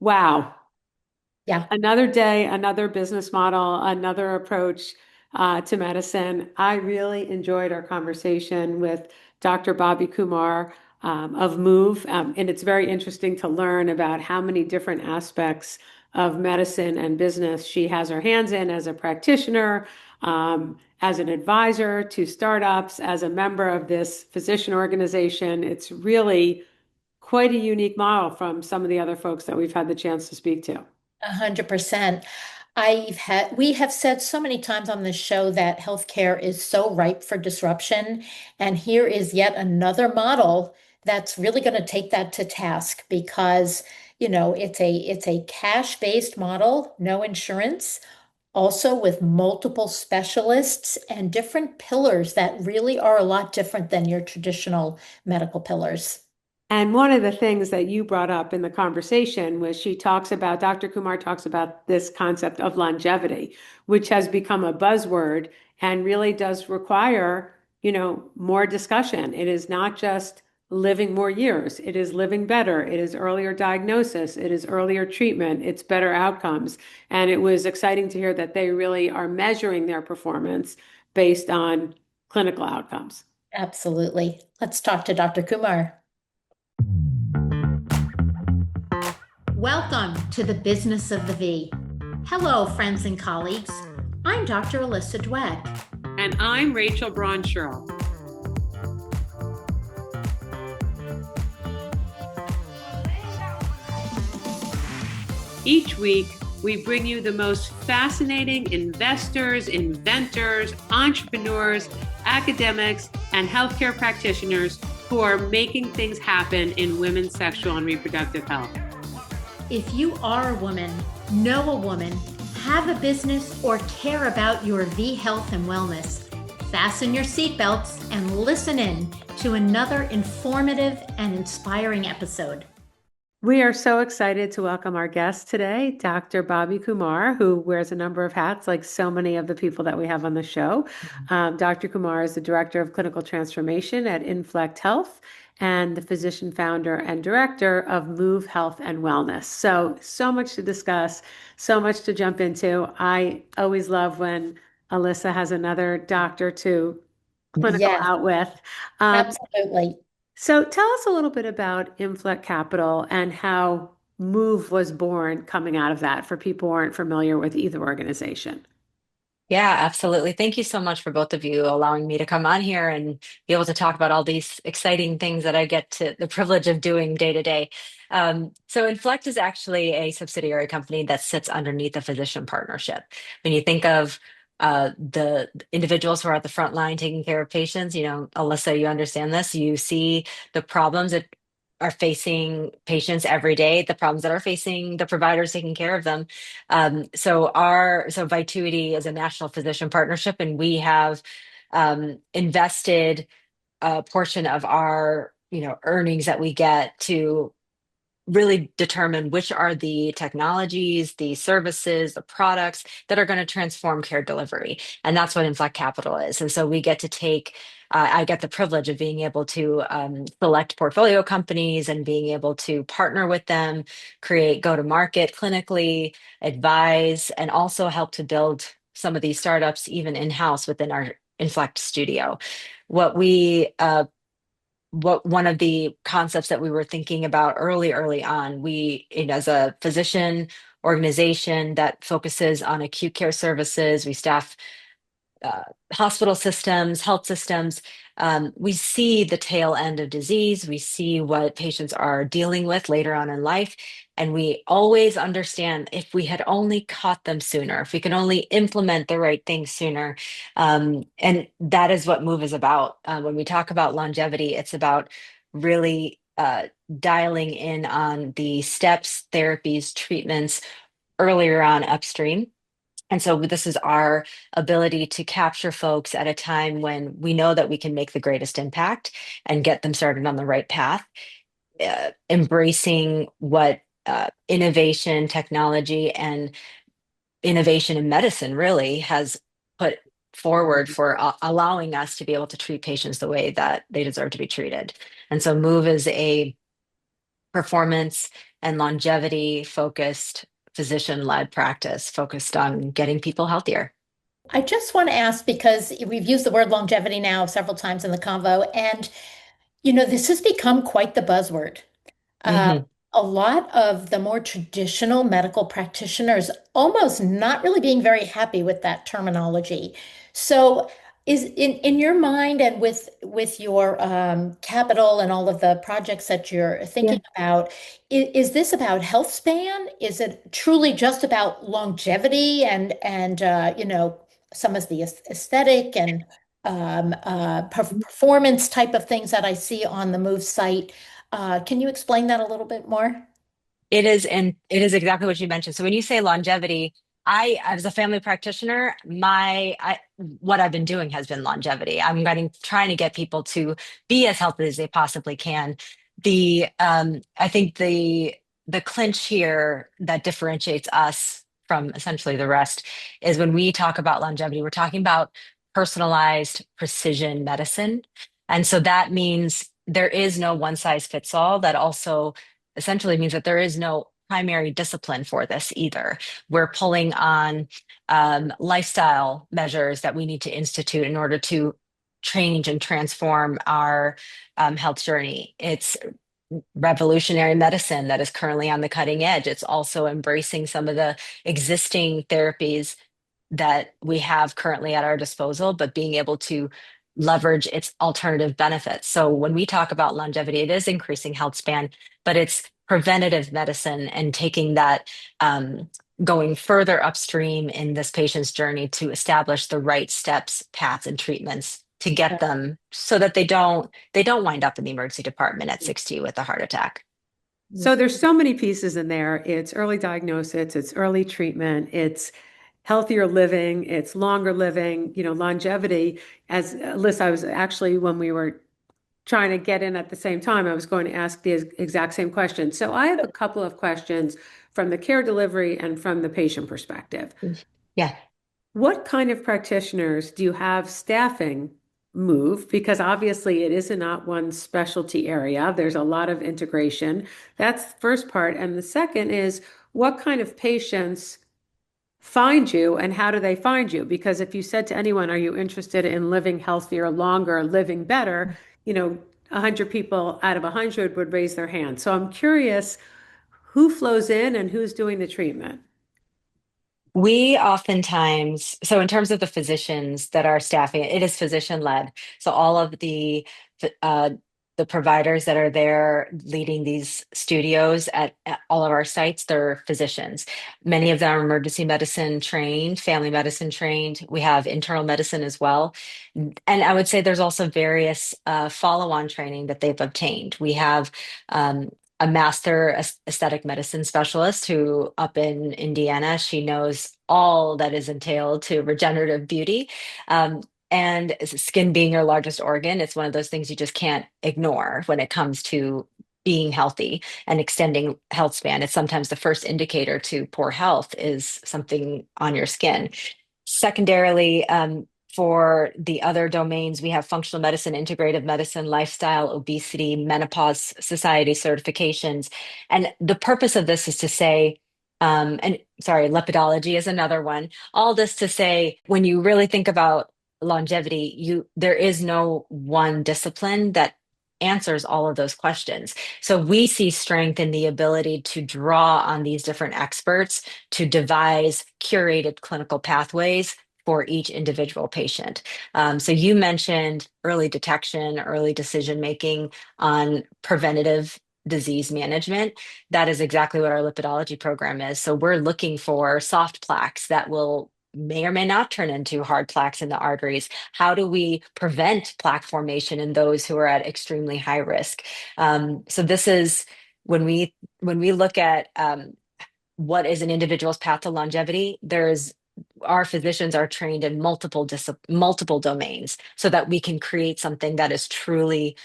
Wow. Yeah. Another day, another business model, another approach to medicine. I really enjoyed our conversation with Dr. Bobbie Kumar of MOOV. And it's very interesting to learn about how many different aspects of medicine and business she has her hands in as a practitioner, as an advisor to startups, as a member of this physician organization. It's really quite a unique model from some of the other folks that we've had the chance to speak to. 100%. We have said so many times on this show that healthcare is so ripe for disruption. And here is yet another model that's really going to take that to task because, it's a cash-based model, no insurance, also with multiple specialists and different pillars that really are a lot different than your traditional medical pillars. And one of the things that you brought up in the conversation was Dr. Kumar talks about this concept of longevity, which has become a buzzword and really does require, more discussion. It is not just living more years, it is living better, it is earlier diagnosis, it is earlier treatment, it's better outcomes. And it was exciting to hear that they really are measuring their performance based on clinical outcomes. Absolutely. Let's talk to Dr. Kumar. Welcome to the Business of the V. Hello, friends and colleagues. I'm Dr. Alyssa Dweck. And I'm Rachel Braun Scherl. Each week, we bring you the most fascinating investors, inventors, entrepreneurs, academics, and healthcare practitioners who are making things happen in women's sexual and reproductive health. If you are a woman, know a woman, have a business, or care about your V health and wellness, fasten your seatbelts and listen in to another informative and inspiring episode. We are so excited to welcome our guest today, Dr. Bobbie Kumar, who wears a number of hats like so many of the people that we have on the show. Dr. Kumar is the Director of Clinical Transformation at Inflect Health and the physician founder and director of MOOV Health and Wellness. So much to discuss, so much to jump into. I always love when Alyssa has another doctor to clinical Yes, out with. Um, absolutely. so tell us a little bit about Inflect Capital and how Move was born coming out of that for people who aren't familiar with either organization. Yeah, absolutely. Thank you so much for both of you allowing me to come on here and be able to talk about all these exciting things that I get to the privilege of doing day to day. So Inflect is actually a subsidiary company that sits underneath a physician partnership. When you think of the individuals who are at the front line taking care of patients, Alyssa, you understand this. You see the problems that are facing patients every day, the problems that are facing the providers taking care of them. So Vituity is a national physician partnership, and we have invested a portion of our earnings that we get to really determine which are the technologies, the services, the products that are going to transform care delivery. And that's what Inflect Capital is. And so we get to I get the privilege of being able to select portfolio companies and being able to partner with them, create go to market clinically, advise, and also help to build some of these startups even in-house within our Inflect studio. What we what one of the concepts that we were thinking about early on, as a physician organization that focuses on acute care services, we staff hospital systems, health systems. We see the tail end of disease. We see what patients are dealing with later on in life. And we always understand if we had only caught them sooner, if we can only implement the right things sooner. And that is what MOVE is about. When we talk about longevity, it's about really dialing in on the steps, therapies, treatments earlier on upstream. And so this is our ability to capture folks at a time when we know that we can make the greatest impact and get them started on the right path, embracing what innovation, technology, and innovation in medicine really has put forward for allowing us to be able to treat patients the way that they deserve to be treated. And so MOVE is a performance and longevity focused physician-led practice focused on getting people healthier. I just want to ask because we've used the word longevity now several times in the convo, and this has become quite the buzzword. Uh, Hmm. a lot of the more traditional medical practitioners almost not really being very happy with that terminology. So, is in your mind and with your capital and all of the projects that you're Yeah. thinking about, is this about health span? Is it truly just about longevity and some of the aesthetic and performance type of things that I see on the MOOV site? Can you explain that a little bit more? It is, and it is exactly what you mentioned. So when you say longevity, as a family practitioner, what I've been doing has been longevity. Trying to get people to be as healthy as they possibly can. I think the clinch here that differentiates us from essentially the rest is when we talk about longevity, we're talking about personalized precision medicine. And so that means there is no one size fits all. That also essentially means that there is no primary discipline for this either. We're pulling on lifestyle measures that we need to institute in order to change and transform our health journey. It's revolutionary medicine that is currently on the cutting edge. It's also embracing some of the existing therapies that we have currently at our disposal, but being able to leverage its alternative benefits. So when we talk about longevity, it is increasing health span, but it's preventative medicine and taking that going further upstream in this patient's journey to establish the right steps, paths, and treatments to get them so that they don't wind up in the emergency department at 60 with a heart attack. So there's so many pieces in there. It's early diagnosis, it's early treatment, it's healthier living, it's longer living, longevity. As Alyssa, I was actually, when we were trying to get in at the same time, I was going to ask the exact same question. So I have a couple of questions from the care delivery and from the patient perspective. Yeah. What kind of practitioners do you have staffing MOOV? Because obviously it is not one specialty area. There's a lot of integration. That's the first part. And the second is what kind of patients find you and how do they find you? Because if you said to anyone, are you interested in living healthier, longer, living better? 100 people out of 100 would raise their hand. So I'm curious who flows in and who's doing the treatment. We oftentimes, so in terms of the physicians that are staffing it is physician led. So all of uh, the providers that are there leading these studios at all of our sites, they're physicians. Many of them are emergency medicine trained, family medicine trained. We have internal medicine as well. And I would say there's also various follow-on training that they've obtained. We have a master aesthetic medicine specialist who up in Indiana, she knows all that is entailed to regenerative beauty. And skin being your largest organ, it's one of those things you just can't ignore when it comes to being healthy and extending health span. It's sometimes the first indicator to poor health is something on your skin. Secondarily, for the other domains, we have functional medicine, integrative medicine, lifestyle, obesity, menopause society certifications. And the purpose of this is to say, and sorry, lipidology is another one. All this to say, when you really think about longevity, there is no one discipline that answers all of those questions. So we see strength in the ability to draw on these different experts to devise curated clinical pathways for each individual patient. So you mentioned early detection, early decision making on preventative disease management. That is exactly what our lipidology program is. So we're looking for soft plaques that will may or may not turn into hard plaques in the arteries. How do we prevent plaque formation in those who are at extremely high risk? So this is when we look at what is an individual's path to longevity, there's our physicians are trained in multiple domains so that we can create something that is truly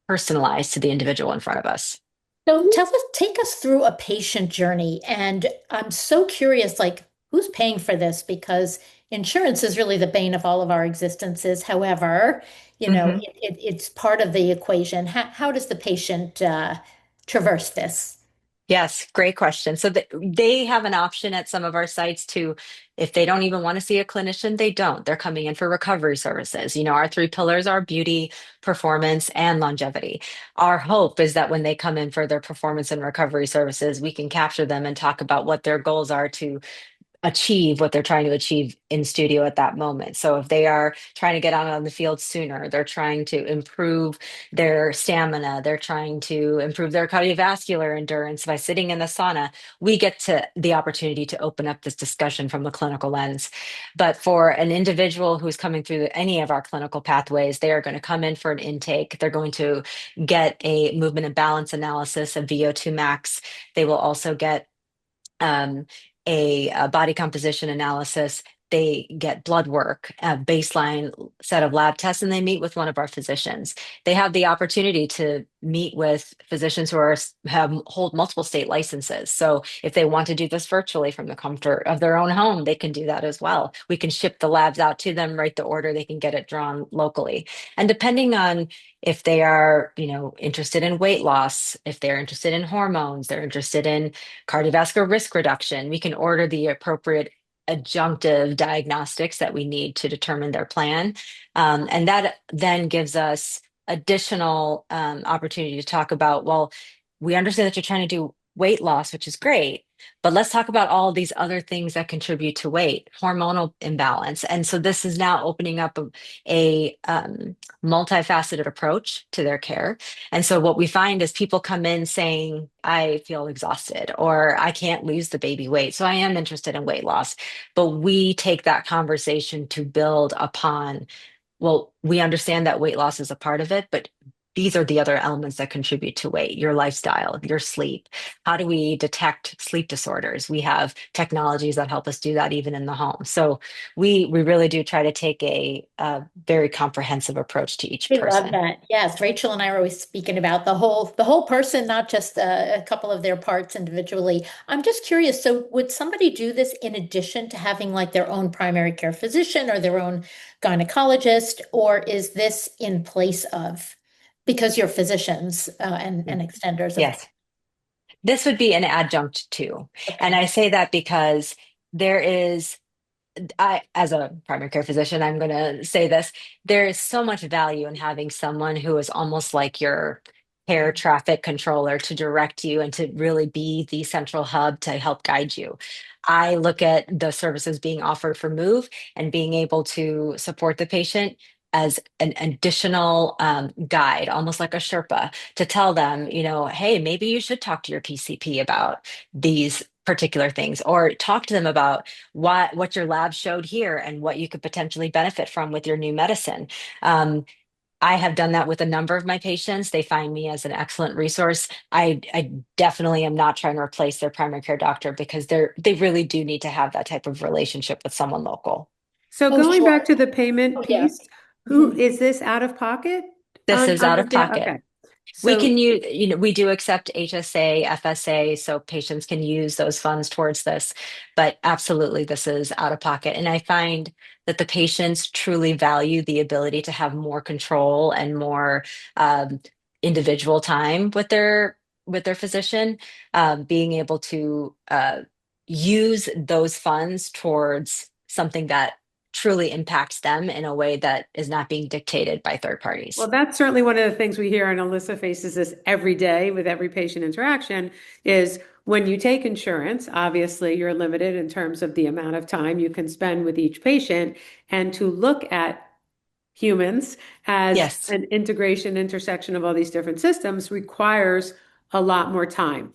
personalized to the individual in front of us. So take us through a patient journey. And I'm so curious, like, who's paying for this? Because, insurance is really the bane of all of our existences. However, Mhm. it's part of the equation. How does the patient traverse this? Yes, great question. So they have an option at some of our sites to, if they don't even want to see a clinician, they don't. They're coming in for recovery services. Our three pillars are beauty, performance, and longevity. Our hope is that when they come in for their performance and recovery services, we can capture them and talk about what their goals are to achieve what they're trying to achieve in studio at that moment. So if they are trying to get out on the field sooner, they're trying to improve their stamina, they're trying to improve their cardiovascular endurance by sitting in the sauna, we get to the opportunity to open up this discussion from a clinical lens. But for an individual who's coming through any of our clinical pathways, they are going to come in for an intake. They're going to get a movement and balance analysis of VO2 max. They will also get um, a body composition analysis. They get blood work, a baseline set of lab tests, and they meet with one of our physicians. They have the opportunity to meet with physicians who hold multiple state licenses. So if they want to do this virtually from the comfort of their own home, they can do that as well. We can ship the labs out to them, write the order, they can get it drawn locally. And depending on if they are, interested in weight loss, if they're interested in hormones, they're interested in cardiovascular risk reduction. We can order the appropriate adjunctive diagnostics that we need to determine their plan. And that then gives us additional opportunity to talk about, well, we understand that you're trying to do weight loss, which is great, but let's talk about all these other things that contribute to weight, hormonal imbalance. And so this is now opening up a multifaceted approach to their care. And so what we find is people come in saying, I feel exhausted or I can't lose the baby weight. So I am interested in weight loss. But we take that conversation to build upon, well, we understand that weight loss is a part of it, but these are the other elements that contribute to weight, your lifestyle, your sleep. How do we detect sleep disorders? We have technologies that help us do that even in the home. So we really do try to take a very comprehensive approach to each I love person. that. Yes, Rachel and I are always speaking about the whole person, not just a couple of their parts individually. I'm just curious, so would somebody do this in addition to having like their own primary care physician or their own gynecologist, or is this in place of because you're physicians and extenders of Yes. This would be an adjunct too. And okay. I say that because there is, as a primary care physician, I'm going to say this, there is so much value in having someone who is almost like your air traffic controller to direct you and to really be the central hub to help guide you. I look at the services being offered for MOOV and being able to support the patient as an additional guide, almost like a Sherpa, to tell them, hey, maybe you should talk to your PCP about these particular things, or talk to them about what your lab showed here and what you could potentially benefit from with your new medicine. Um, I have done that with a number of my patients. They find me as an excellent resource. I definitely am not trying to replace their primary care doctor because they really do need to have that type of relationship with someone local. So Oh, going back sure. to the payment Oh, yeah. piece, who Mhm. is this out of pocket This is on out the of pocket. Okay. We So can use, we do accept HSA, FSA, so patients can use those funds towards this. But absolutely, this is out of pocket. And I find that the patients truly value the ability to have more control and more um, individual time with their physician, being able to use those funds towards something that truly impacts them in a way that is not being dictated by third well, parties. that's certainly one of the things we hear, and Alyssa faces this every day with every patient interaction, is when you take insurance, obviously you're limited in terms of the amount of time you can spend with each patient, and to look at humans as Yes. an integration, intersection of all these different systems requires a lot more time.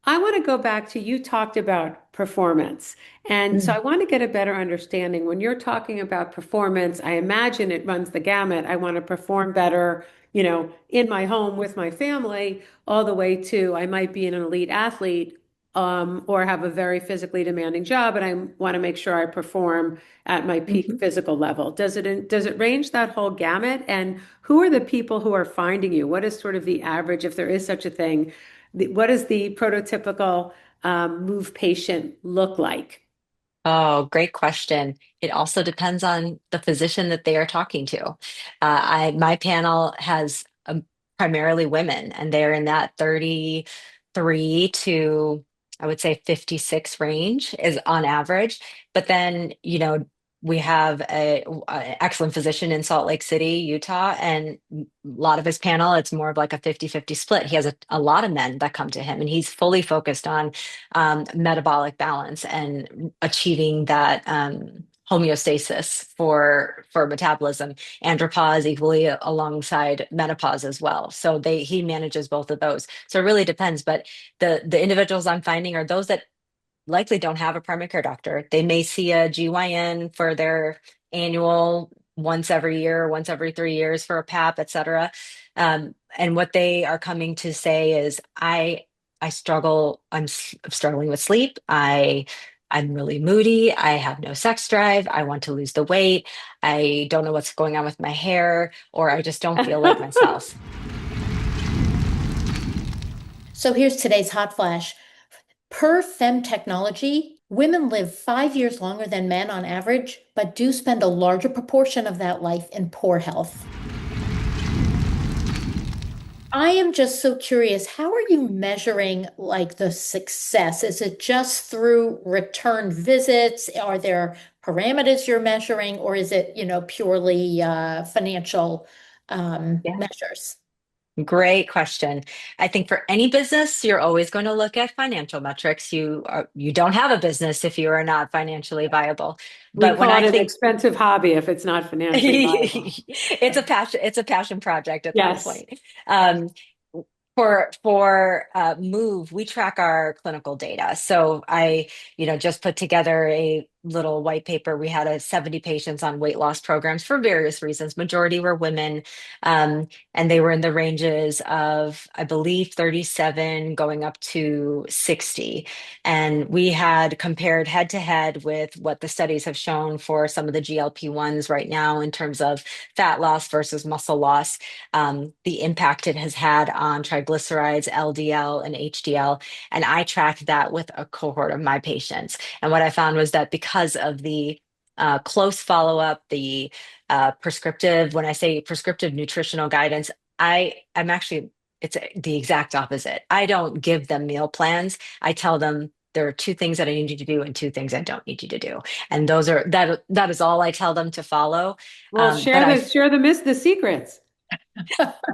I want to go back to you talked about performance. And so I Mm. want to get a better understanding. When you're talking about performance, I imagine it runs the gamut. I want to perform better, in my home with my family, all the way to I might be an elite athlete, or have a very physically demanding job, and I want to make sure I perform at my peak Mhm. physical level. Does it range that whole gamut? And who are the people who are finding you? What is sort of the average, if there is such a thing? What does the prototypical MOOV patient look like? Oh, great question. It also depends on the physician that they are talking to. My panel has primarily women, and they're in that 33 to, I would say, 56 range is on average. But then, we have an excellent physician in Salt Lake City, Utah, and a lot of his panel, it's more of like a 50-50 split. He has a lot of men that come to him, and he's fully focused on metabolic balance and achieving that homeostasis for metabolism. Andropause equally alongside menopause as well. So he manages both of those. So it really depends. But the individuals I'm finding are those that likely don't have a primary care doctor. They may see a GYN for their annual once every year, once every 3 years for a PAP, et cetera. And what they are coming to say is, I struggle. Struggling with sleep. I'm really moody. I have no sex drive. I want to lose the weight. I don't know what's going on with my hair, or I just don't feel like myself. So here's today's hot flash. Per Fem Technology, women live 5 years longer than men on average, but do spend a larger proportion of that life in poor health. I am just so curious, how are you measuring like the success? Is it just through return visits? Are there parameters you're measuring, or is it, purely financial Yeah. measures? Great question. I think for any business, you're always going to look at financial metrics. You don't have a business if you are not financially viable. We But when call I it an think expensive hobby if it's not financially viable. it's a passion project at that Yes. point. Um, for MOOV, we track our clinical data. So I just put together a little white paper. We had 70 patients on weight loss programs for various reasons. Majority were women, and they were in the ranges of, I believe, 37 going up to 60. And we had compared head to head with what the studies have shown for some of the GLP-1s right now in terms of fat loss versus muscle loss, the impact it has had on triglycerides, LDL, and HDL. And I tracked that with a cohort of my patients. And what I found was that because of the close follow up, the when I say prescriptive nutritional guidance, I'm actually, it's the exact opposite. I don't give them meal plans. I tell them there are two things that I need you to do and two things I don't need you to do. And that is all I tell them to follow. Well, But the secrets.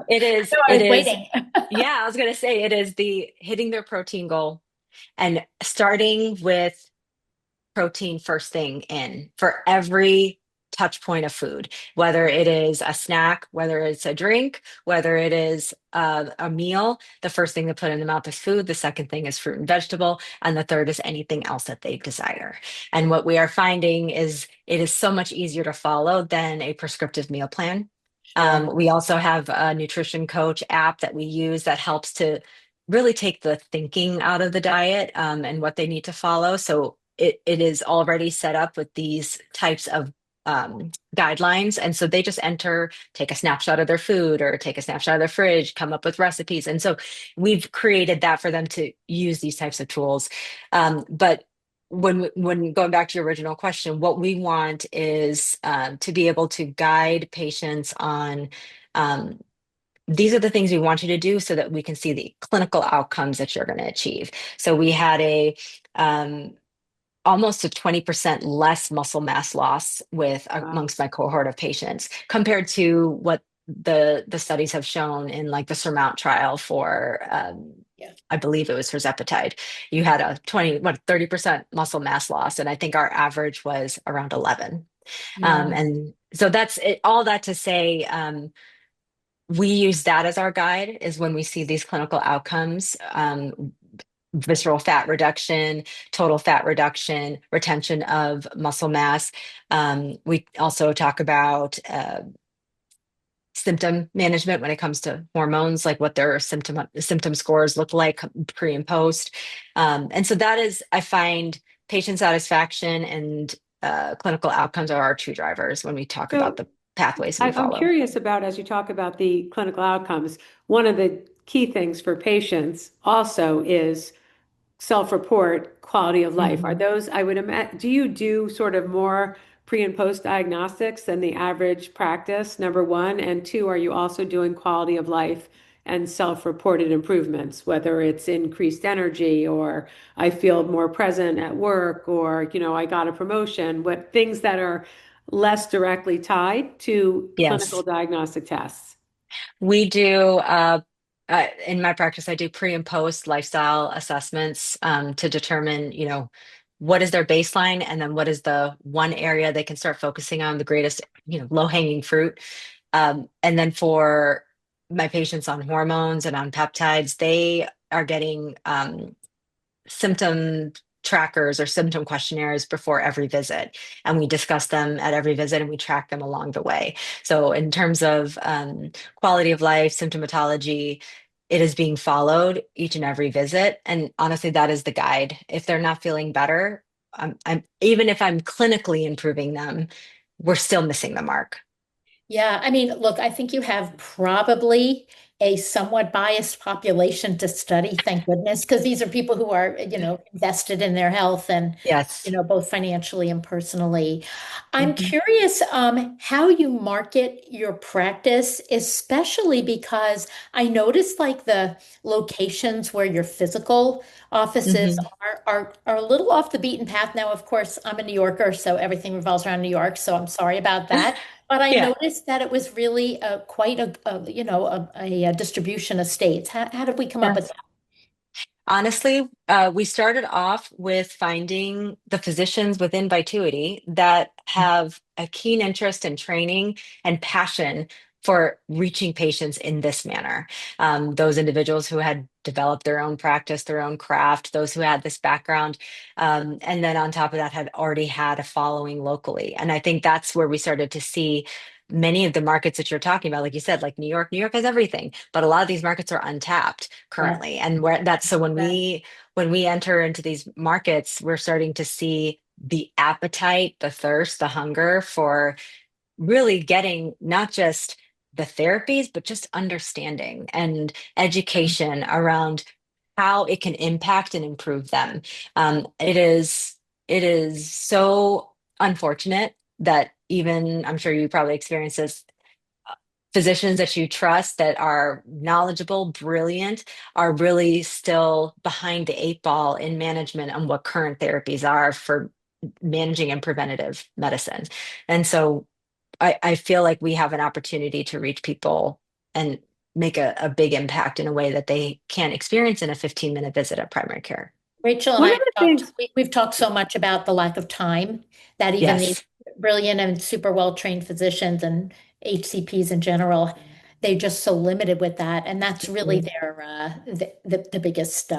it I was is, waiting. yeah, I was going to say it is the hitting their protein goal and starting with protein first thing in for every touch point of food, whether it is a snack, whether it's a drink, whether it is a meal. The first thing to put in the mouth is food. The second thing is fruit and vegetable. And the third is anything else that they desire. And what we are finding is it is so much easier to follow than a prescriptive meal plan. Sure. We also have a nutrition coach app that we use that helps to really take the thinking out of the diet, and what they need to follow. So it is already set up with these types of guidelines. And so they just enter, take a snapshot of their food or take a snapshot of their fridge, come up with recipes. And so we've created that for them to use these types of tools. But when going back to your original question, what we want is to be able to guide patients on um, these are the things we want you to do so that we can see the clinical outcomes that you're going to achieve. So we had um, almost a 20% less muscle mass loss with Wow. amongst my cohort of patients compared to what the studies have shown in like the Surmount trial for Yeah. I believe it was tirzepatide. You had a 30% muscle mass loss, and I think our average was around 11. Yeah. And so that's it, all that to say, we use that as our guide is when we see these clinical outcomes, visceral fat reduction, total fat reduction, retention of muscle mass. We also talk about symptom management when it comes to hormones, like what their symptom scores look like pre and post. And so that is, I find patient satisfaction and clinical outcomes are our two drivers when we talk about So the pathways we I'm follow. curious about, as you talk about the clinical outcomes, one of the key things for patients also is self-report quality of life? Are Mhm. those, I would imagine, do you do sort of more pre and post diagnostics than the average practice, number one? And two, are you also doing quality of life and self-reported improvements, whether it's increased energy or I feel more present at work or, I got a promotion, what things that are less directly tied to clinical Yes. diagnostic tests? We do, in my practice, I do pre and post lifestyle assessments to determine, what is their baseline and then what is the one area they can start focusing on, the greatest, low-hanging fruit. And then for my patients on hormones and on peptides, they are getting symptom trackers or symptom questionnaires before every visit. And we discuss them at every visit and we track them along the way. So, in terms of quality of life, symptomatology, it is being followed each and every visit. And honestly, that is the guide. If they're not feeling better, even if I'm clinically improving them, we're still missing the mark. Yeah, I mean, look, I think you have probably a somewhat biased population to study, thank goodness, because these are people who are, invested in their health and, Yes. both financially and personally. I'm Mhm. curious, how you market your practice, especially because I noticed like the locations where your physical offices Mhm. are a little off the beaten path. Now, of course, I'm a New Yorker, so everything revolves around New York, so I'm sorry about that. But I Yeah. noticed that it was really quite a distribution of states. How did we come up with Yes. that? Honestly, we started off with finding the physicians within Vituity that have a keen interest in training and passion for reaching patients in this manner. Those individuals who had developed their own practice, their own craft, those who had this background, and then on top of that, had already had a following locally. And I think that's where we started to see many of the markets that you're talking about, like you said, like New York. New York has everything, but a lot of these markets are untapped Yes. currently. And where that's so when we enter into these markets, we're starting to see the appetite, the thirst, the hunger for really getting not just the therapies, but just understanding and education around how it can impact and improve them. It is so unfortunate that even I'm sure you probably experienced this, physicians that you trust that are knowledgeable, brilliant, are really still behind the eight ball in management on what current therapies are for managing and preventative medicine. And so I feel like we have an opportunity to reach people and make a big impact in a way that they can't experience in a 15-minute visit at primary care. Rachel and One I of have the talked, things, we've talked so much about the lack of time that even these Yes. brilliant and super well-trained physicians and HCPs in general, they're just so limited with that. And that's really Mhm. their the biggest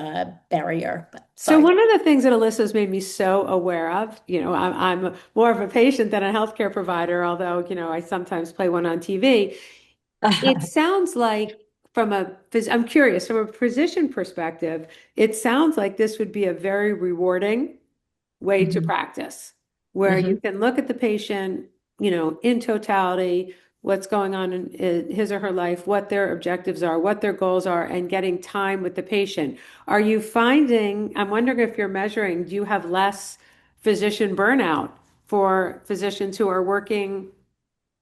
barrier. But so sorry. one of the things that Alyssa's made me so aware of, I'm more of a patient than a healthcare provider, although, I sometimes play one on TV. It sounds like I'm curious, from a physician perspective, it sounds like this would be a very rewarding way to Mhm. practice, where you Mhm. can look at the patient, in totality, what's going on in his or her life, what their objectives are, what their goals are, and getting time with the patient. Are you finding, I'm wondering if you're measuring, do you have less physician burnout for physicians who are working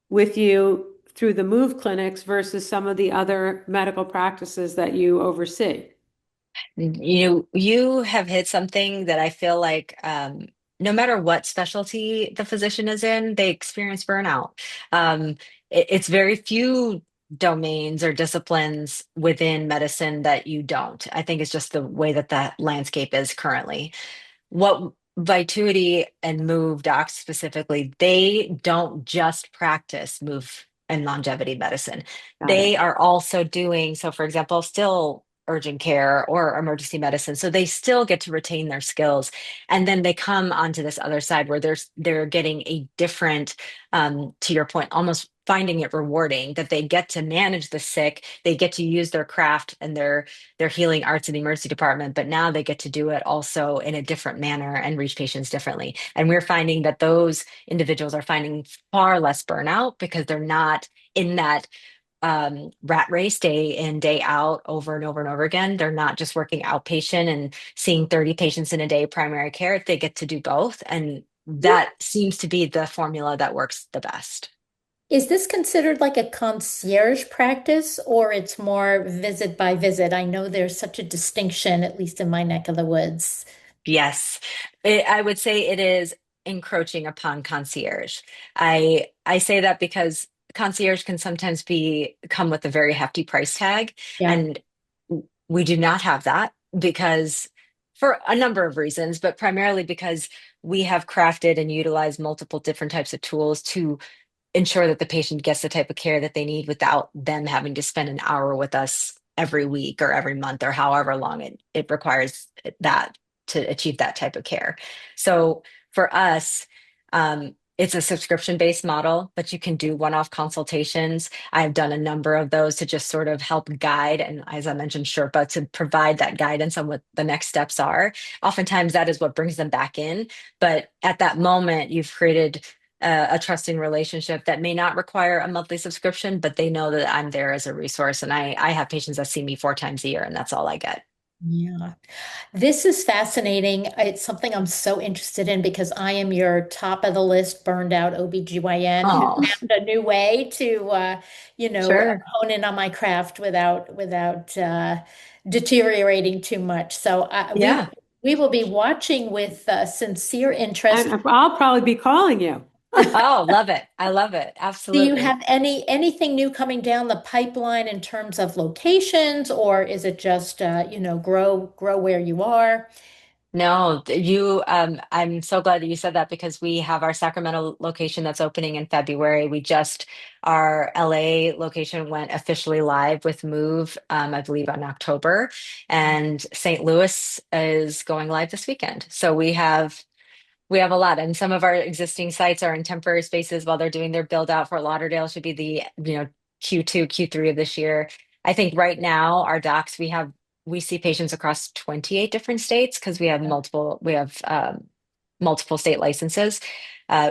with you through the MOOV clinics versus some of the other medical practices that you oversee? You have hit something that I feel like no matter what specialty the physician is in, they experience burnout. It's very few domains or disciplines within medicine that you don't. I think it's just the way that that landscape is currently. What Vituity and Move docs specifically, they don't just practice move and longevity medicine. Got it. They are also doing, so for example, still urgent care or emergency medicine. So they still get to retain their skills. And then they come onto this other side where they're getting a different, to your point, almost finding it rewarding that they get to manage the sick, they get to use their craft and their healing arts in the emergency department, but now they get to do it also in a different manner and reach patients differently. And we're finding that those individuals are finding far less burnout because they're not in that rat race day in, day out, over and over and over again. They're not just working outpatient and seeing 30 patients in a day primary care. They get to do both. And that seems to be the formula that works the best. Is this considered like a concierge practice or it's more visit by visit? I know there's such a distinction, at least in my neck of the woods. Yes, I would say it is encroaching upon concierge. I say that because concierge can sometimes come with a very hefty price tag, Yeah. and we do not have that because for a number of reasons, but primarily because we have crafted and utilized multiple different types of tools to ensure that the patient gets the type of care that they need without them having to spend an hour with us every week or every month or however long it requires that to achieve that type of care. So for us, it's a subscription-based model, but you can do one-off consultations. I've done a number of those to just sort of help guide, and as I mentioned, Sherpa, to provide that guidance on what the next steps are. Oftentimes, that is what brings them back in. But at that moment, you've created a trusting relationship that may not require a monthly subscription, but they know that I'm there as a resource. And I have patients that see me 4 times a year, and that's all I get. Yeah. This is fascinating. It's something I'm so interested in because I am your top of the list burned out OBGYN who Oh, found a new way to sure. hone in on my craft without deteriorating too much. So Yeah. we will be watching with sincere interest. And I'll probably be calling you. Oh, love it. I love it. Do you Absolutely. have anything new coming down the pipeline in terms of locations, or is it just grow where you are? No, I'm so glad that you said that because we have our Sacramento location that's opening in February. Our LA location went officially live with Move, I believe on October, and St. Louis is going live this weekend. So we have a lot, and some of our existing sites are in temporary spaces while they're doing their build out. Fort Lauderdale should be the Q2, Q3 of this year. I think right now our docs we see patients across 28 different states because we have multiple state licenses.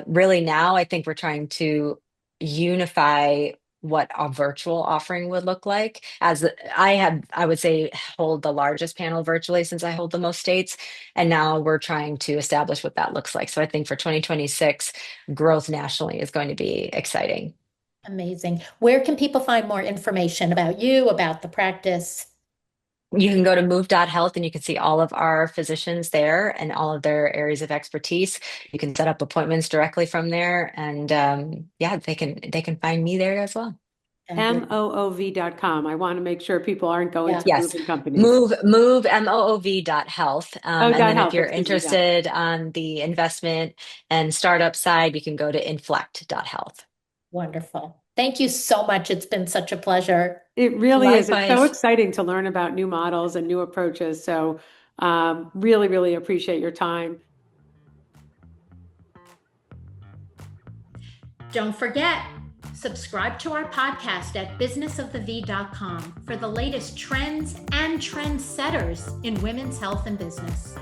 Really now, I think we're trying to unify what a virtual offering would look like. I would say, hold the largest panel virtually since I hold the most states. And now we're trying to establish what that looks like. So I think for 2026, growth nationally is going to be exciting. Amazing. Where can people find more information about you, about the practice? You can go to move.health and you can see all of our physicians there and all of their areas of expertise. You can set up appointments directly from there. And yeah, they can find me there as well. Fabulous. moov.com. I want to make sure people aren't going Yeah. to Yes. moving companies. Move MOOV.health. Oh, And dot then if health, you're excuse me. Yeah. interested on the investment and startup side, you can go to inflect.health. Wonderful. Thank you so much. It's been such a pleasure. It really is. It's so Likewise. exciting to learn about new models and new approaches. So, really, really appreciate your time. Don't forget, subscribe to our podcast at businessofthev.com for the latest trends and trendsetters in women's health and business.